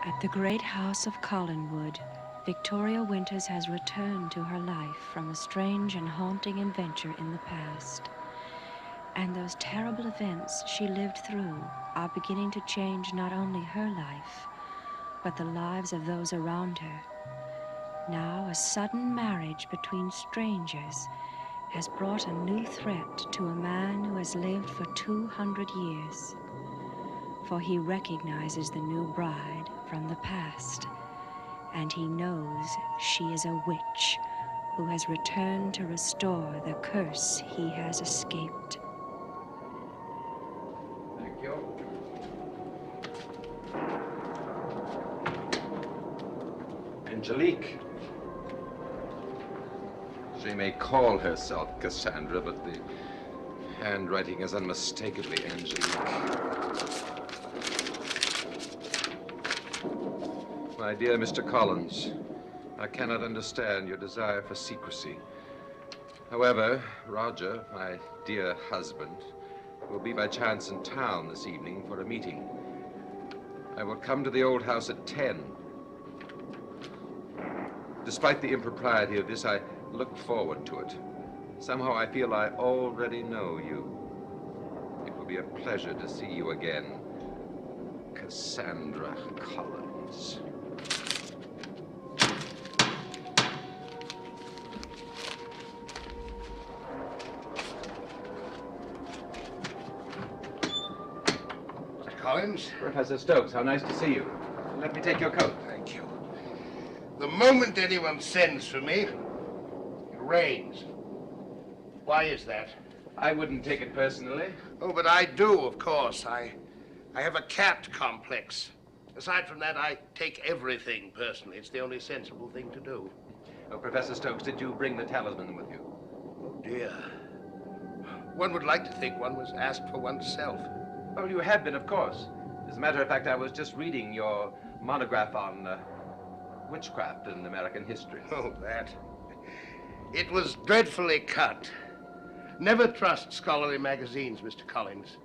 At the great house of Collinwood, Victoria Winters has returned to her life from a strange and haunting adventure in the past. And those terrible events she lived through are beginning to change not only her life, but the lives of those around her. Now, a sudden marriage between strangers has brought a new threat to a man who has lived for 200 years. For he recognizes the new bride from the past, and he knows she is a witch who has returned to restore the curse he has escaped. Thank you. Angelique. She may call herself Cassandra, but the handwriting is unmistakably Angelique. My dear Mr. Collins, I cannot understand your desire for secrecy. However, Roger, my dear husband, will be by chance in town this evening for a meeting. I will come to the old house at 10. Despite the impropriety of this, I look forward to it. Somehow I feel I already know you. It will be a pleasure to see you again, Cassandra Collins. Collins? Professor Stokes, how nice to see you. Let me take your coat. Thank you. The moment anyone sends for me, it rains. Why is that? I wouldn't take it personally. Oh, but I do, of course. I have a cat complex. Aside from that, I take everything personally. It's the only sensible thing to do. Oh, Professor Stokes, did you bring the talisman with you? Oh, dear. One would like to think one was asked for oneself. Oh, you have been, of course. As a matter of fact, I was just reading your monograph on witchcraft in American history. Oh, that. It was dreadfully cut. Never trust scholarly magazines, Mr. Collins.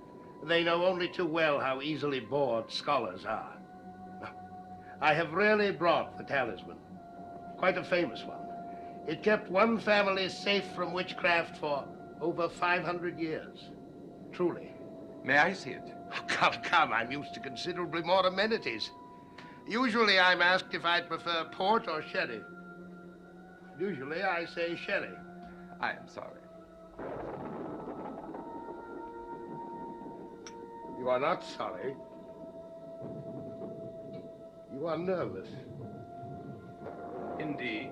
They know only too well how easily bored scholars are. I have rarely brought the talisman. Quite a famous one. It kept one family safe from witchcraft for over 500 years. Truly. May I see it? Oh, come. I'm used to considerably more amenities. Usually I'm asked if I'd prefer port or sherry. Usually I say sherry. I am sorry. You are not sorry. You are nervous. Indeed.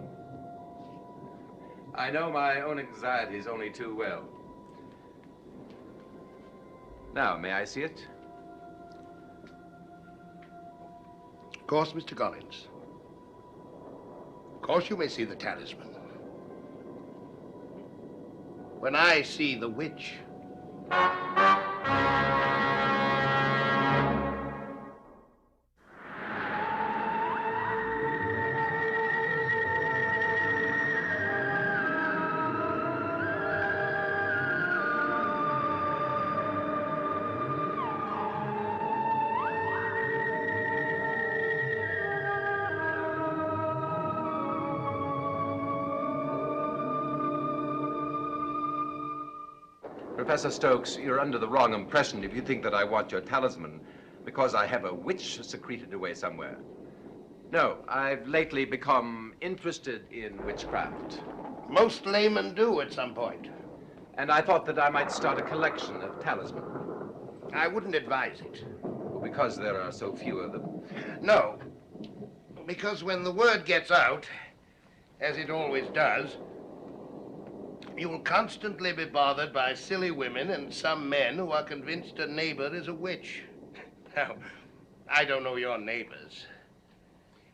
I know my own anxieties only too well. Now, may I see it? Of course, Mr. Collins. Of course you may see the talisman. When I see the witch. Professor Stokes, you're under the wrong impression if you think that I want your talisman because I have a witch secreted away somewhere. No, I've lately become interested in witchcraft. Most laymen do at some point. And I thought that I might start a collection of talismen. I wouldn't advise it. Well, because there are so few of them. No, because when the word gets out, as it always does, you will constantly be bothered by silly women and some men who are convinced a neighbor is a witch. Now, I don't know your neighbors.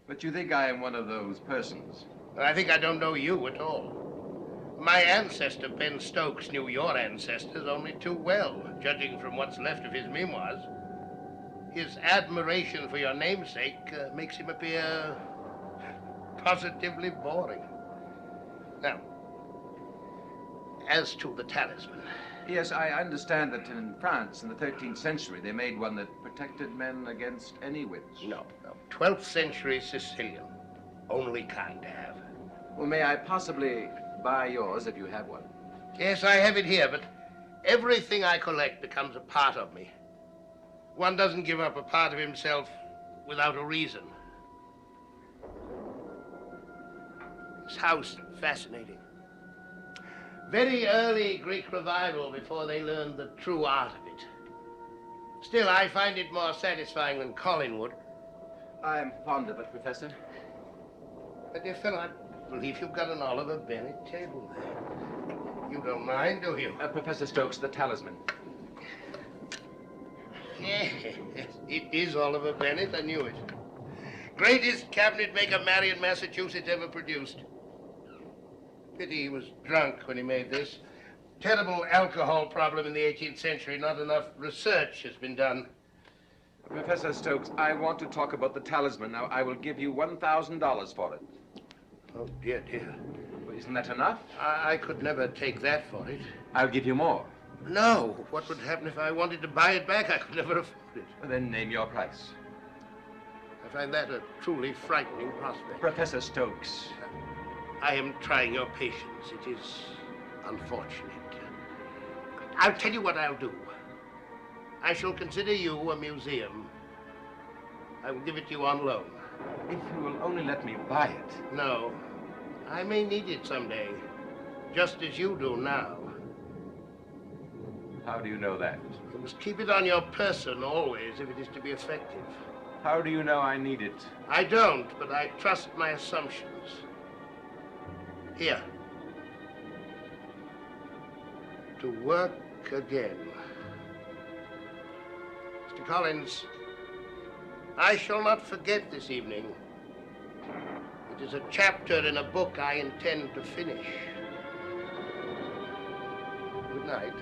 But you think I am one of those persons? I think I don't know you at all. My ancestor, Ben Stokes, knew your ancestors only too well, judging from what's left of his memoirs. His admiration for your namesake makes him appear positively boring. Now, as to the talisman. Yes, I understand that in France in the 13th century they made one that protected men against any witch. No. 12th century Sicilian. Only kind to have. Well, may I possibly buy yours if you have one? Yes, I have it here, but everything I collect becomes a part of me. One doesn't give up a part of himself without a reason. This house, fascinating. Very early Greek revival before they learned the true art of it. Still, I find it more satisfying than Collinwood. I'm fond of it, Professor. My dear fellow, I believe you've got an Oliver Bennett table there. You don't mind, do you? Professor Stokes, the talisman. Yes, it is Oliver Bennett. I knew it. Greatest cabinet maker Marion, Massachusetts ever produced. Pity he was drunk when he made this. Terrible alcohol problem in the 18th century. Not enough research has been done. Professor Stokes, I want to talk about the talisman. Now, I will give you $1,000 for it. Oh, dear. Well, isn't that enough? I could never take that for it. I'll give you more. No. What would happen if I wanted to buy it back? I could never afford it. Well, then name your price. I find that a truly frightening prospect. Professor Stokes. I am trying your patience. It is unfortunate. I'll tell you what I'll do. I shall consider you a museum. I will give it to you on loan. If you will only let me buy it. No. I may need it someday, just as you do now. How do you know that? You must keep it on your person always if it is to be effective. How do you know I need it? I don't, but I trust my assumptions. Here. To work again. Mr. Collins, I shall not forget this evening. It is a chapter in a book I intend to finish. Good night.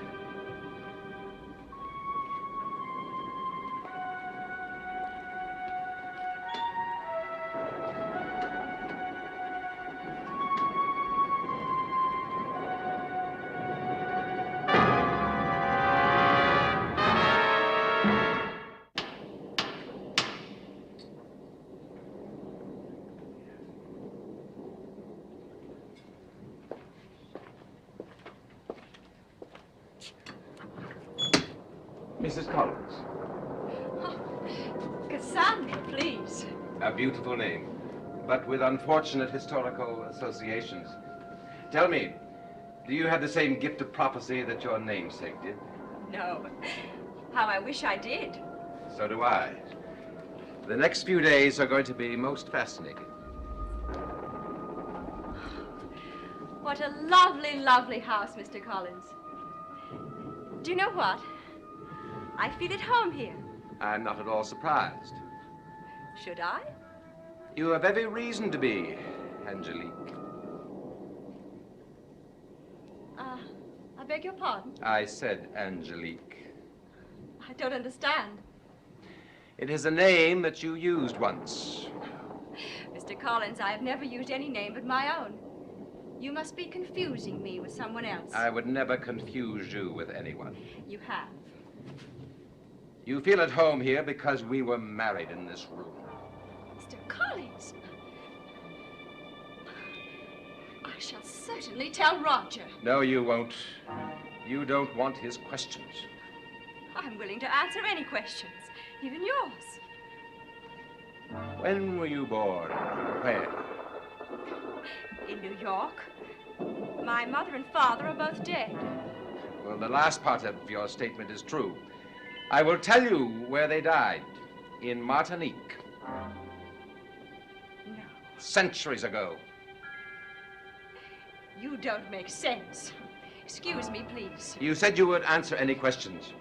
Mrs. Collins. Oh, Cassandra, please. A beautiful name, but with unfortunate historical associations. Tell me, do you have the same gift of prophecy that your namesake did? No. How I wish I did. So do I. The next few days are going to be most fascinating. What a lovely, lovely house, Mr. Collins. Do you know what? I feel at home here. I'm not at all surprised. Should I? You have every reason to be, Angelique. I beg your pardon? I said Angelique. I don't understand. It is a name that you used once. Mr. Collins, I have never used any name but my own. You must be confusing me with someone else. I would never confuse you with anyone. You have. You feel at home here because we were married in this room. Mr. Collins. I shall certainly tell Roger. No, you won't. You don't want his questions. I'm willing to answer any questions, even yours. When were you born? Where? In New York. My mother and father are both dead. Well, the last part of your statement is true. I will tell you where they died. In Martinique. No. Centuries ago. You don't make sense. Excuse me, please. You said you would answer any questions.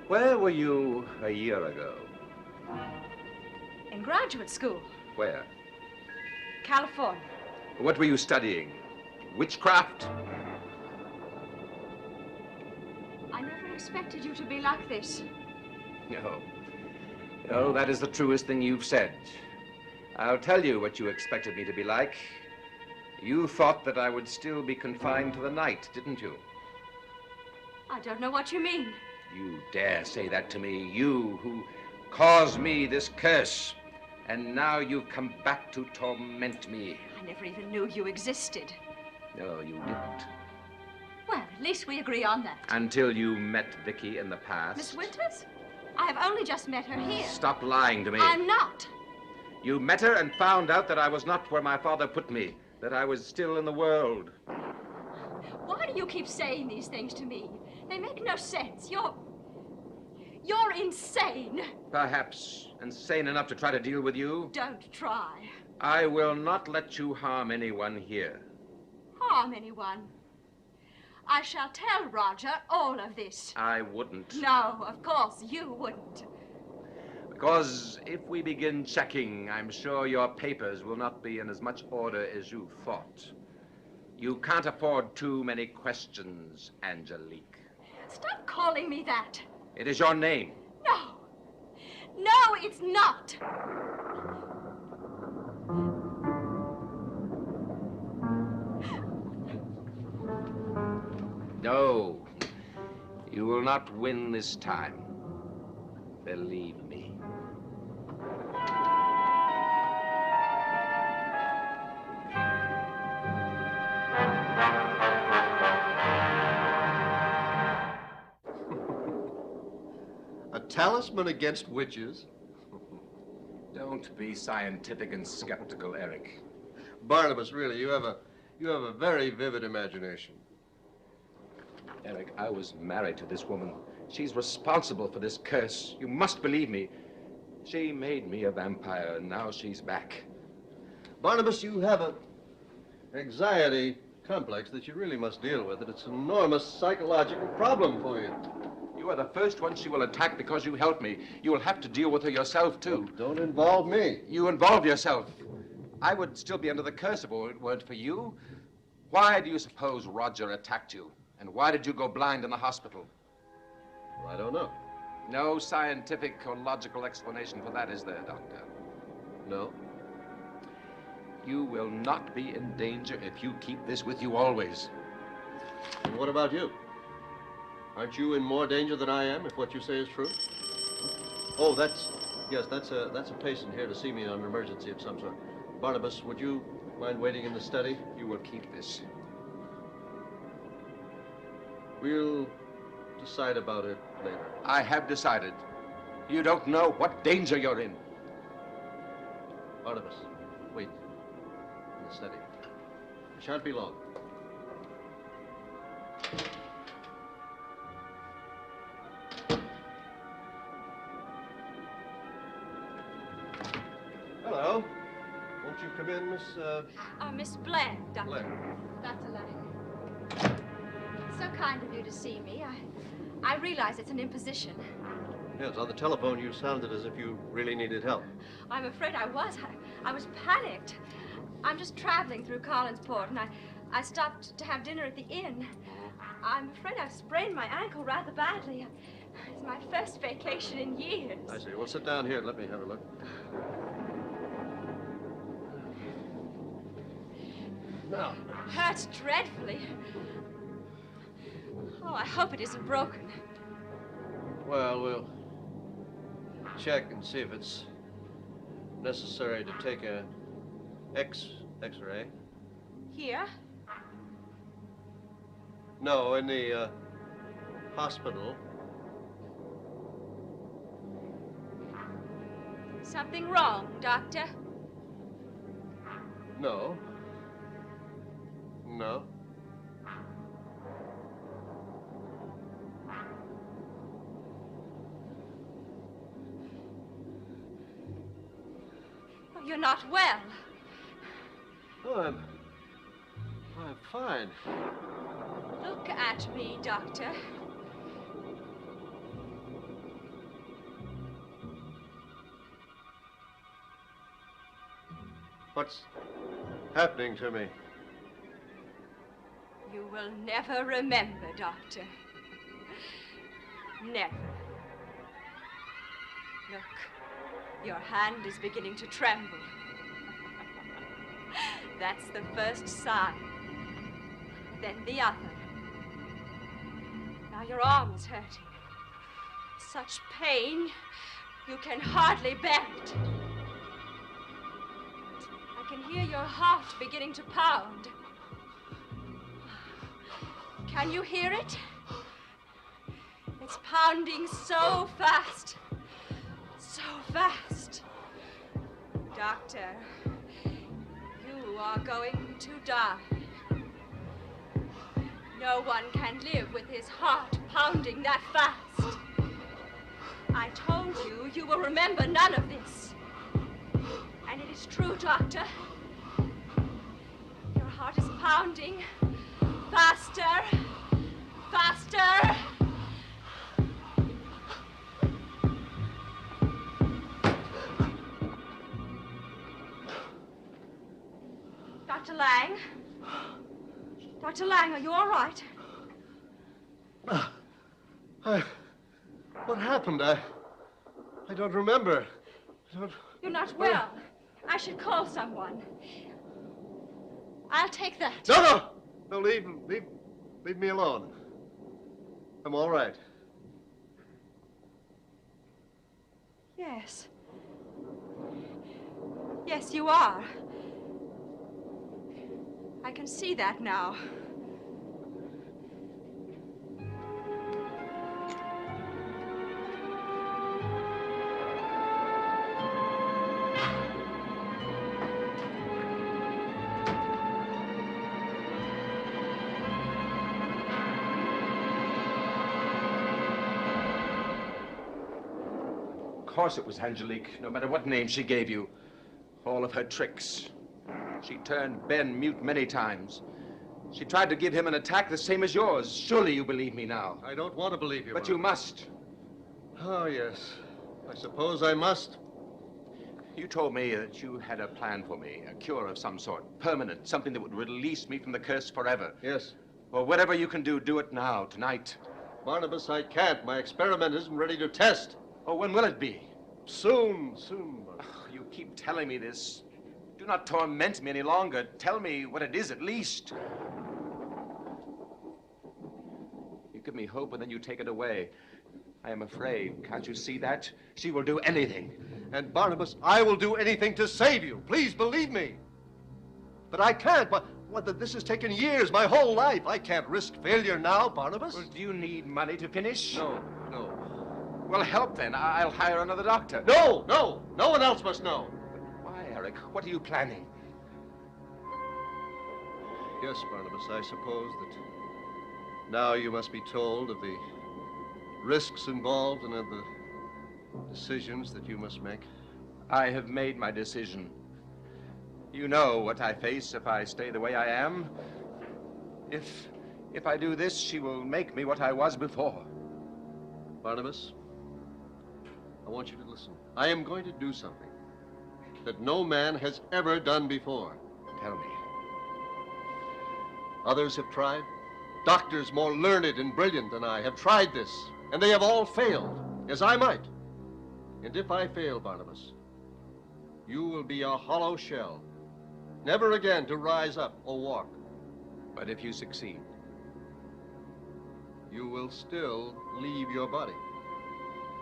Where were you a year ago? In graduate school. Where? California. What were you studying? Witchcraft? I never expected you to be like this. No. No, that is the truest thing you've said. I'll tell you what you expected me to be like. You thought that I would still be confined to the night, didn't you? I don't know what you mean. You dare say that to me, you who caused me this curse. And now you've come back to torment me. I never even knew you existed. No, you didn't. Well, at least we agree on that. Until you met Vicky in the past. Miss Winters? I have only just met her here. Stop lying to me. I'm not. You met her and found out that I was not where my father put me, that I was still in the world. Why do you keep saying these things to me? They make no sense. You're insane. Perhaps insane enough to try to deal with you. Don't try. I will not let you harm anyone here. Harm anyone. I shall tell Roger all of this. I wouldn't. No, of course you wouldn't. Because if we begin checking, I'm sure your papers will not be in as much order as you thought. You can't afford too many questions, Angelique. Stop calling me that. It is your name. No. No, it's not. No, you will not win this time. Believe me. A talisman against witches? Don't be scientific and skeptical, Eric. Barnabas, really, you have a very vivid imagination. Eric, I was married to this woman. She's responsible for this curse. You must believe me. She made me a vampire, and now she's back. Barnabas, you have an anxiety complex that you really must deal with, and it's an enormous psychological problem for you. You are the first one she will attack because you helped me. You will have to deal with her yourself, too. Don't involve me. You involve yourself. I would still be under the curse if it weren't for you. Why do you suppose Roger attacked you? And why did you go blind in the hospital? Well, I don't know. No scientific or logical explanation for that, is there, Doctor? No. You will not be in danger if you keep this with you always. And what about you? Aren't you in more danger than I am if what you say is true? Oh, that's a patient here to see me on an emergency of some sort. Barnabas, would you mind waiting in the study? You will keep this. We'll decide about it later. I have decided. You don't know what danger you're in. Barnabas, wait in the study. It shan't be long. Hello. Won't you come in, Miss, Miss Blair, Doctor. Blair? Dr. Lang. So kind of you to see me. I realize it's an imposition. Yes, on the telephone you sounded as if you really needed help. I'm afraid I was. I was panicked. I'm just traveling through Collinsport, and I stopped to have dinner at the inn. I'm afraid I've sprained my ankle rather badly. It's my first vacation in years. I see. Well, sit down here and let me have a look. Now. Hurts dreadfully. Oh, I hope it isn't broken. Well, we'll check and see if it's necessary to take a X-ray. Here? No, in the hospital. Something wrong, Doctor? No. No. Oh, you're not well. Oh, I'm fine. Look at me, Doctor. What's happening to me? You will never remember, Doctor. Never. Look, your hand is beginning to tremble. That's the first sign. Then the other. Now your arm is hurting. Such pain, you can hardly bear it. I can hear your heart beginning to pound. Can you hear it? It's pounding so fast. So fast. Doctor, you are going to die. No one can live with his heart pounding that fast. I told you, you will remember none of this. And it is true, Doctor. Your heart is pounding faster, faster. Dr. Lang? Dr. Lang, are you all right? What happened? I don't remember. You're not well. I should call someone. I'll take that. No, leave me alone. I'm all right. Yes. Yes, you are. I can see that now. Of course it was Angelique, no matter what name she gave you. All of her tricks. She turned Ben mute many times. She tried to give him an attack the same as yours. Surely you believe me now. I don't want to believe you. But you must. Oh, yes. I suppose I must. You told me that you had a plan for me, a cure of some sort, permanent, something that would release me from the curse forever. Yes. Well, whatever you can do it now, tonight. Barnabas, I can't. My experiment isn't ready to test. Oh, when will it be? Soon. Oh, you keep telling me this. Do not torment me any longer. Tell me what it is, at least. You give me hope and then you take it away. I am afraid. Can't you see that? She will do anything. And Barnabas, I will do anything to save you. Please believe me. But I can't. This has taken years, my whole life. I can't risk failure now, Barnabas. Well, do you need money to finish? No. Well, help then. I'll hire another doctor. No. No one else must know. Why, Eric? What are you planning? Yes, Barnabas, I suppose that now you must be told of the risks involved and of the decisions that you must make. I have made my decision. You know what I face if I stay the way I am. If I do this, she will make me what I was before. Barnabas, I want you to listen. I am going to do something that no man has ever done before. Tell me. Others have tried. Doctors more learned and brilliant than I have tried this, and they have all failed, as I might. And if I fail, Barnabas, you will be a hollow shell, never again to rise up or walk. But if you succeed? You will still leave your body.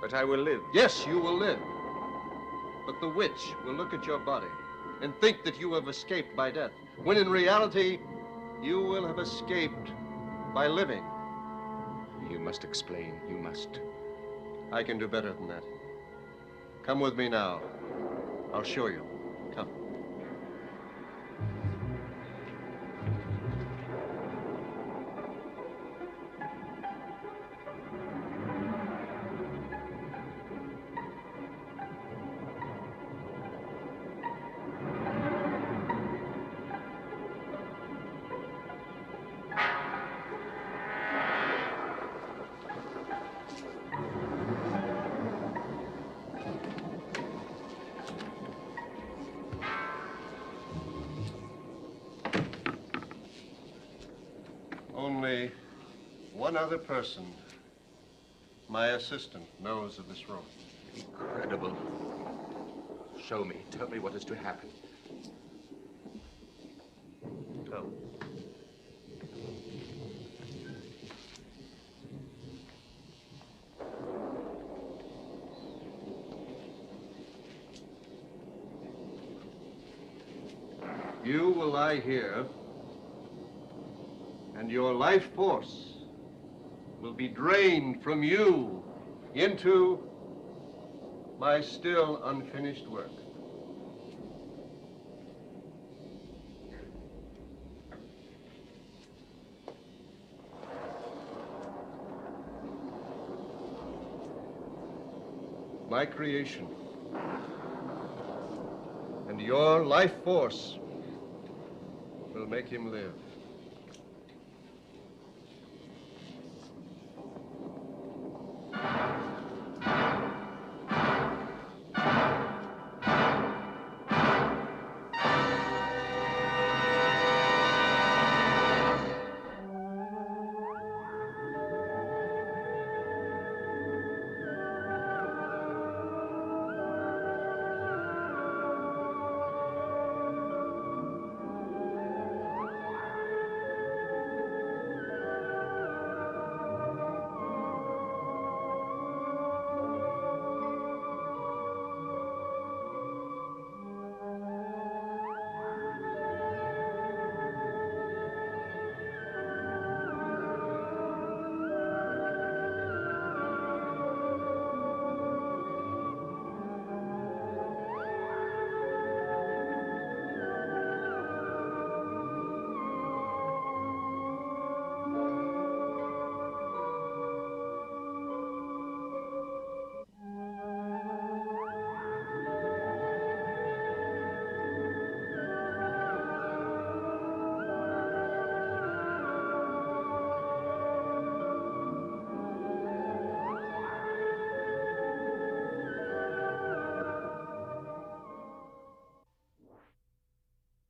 But I will live. Yes, you will live. But the witch will look at your body and think that you have escaped by death, when in reality, you will have escaped by living. You must explain. You must. I can do better than that. Come with me now. I'll show you. Come. Only one other person, my assistant, knows of this room. Incredible. Show me. Tell me what is to happen. Come. You will lie here, and your life force will be drained from you into my still unfinished work. My creation and your life force will make him live.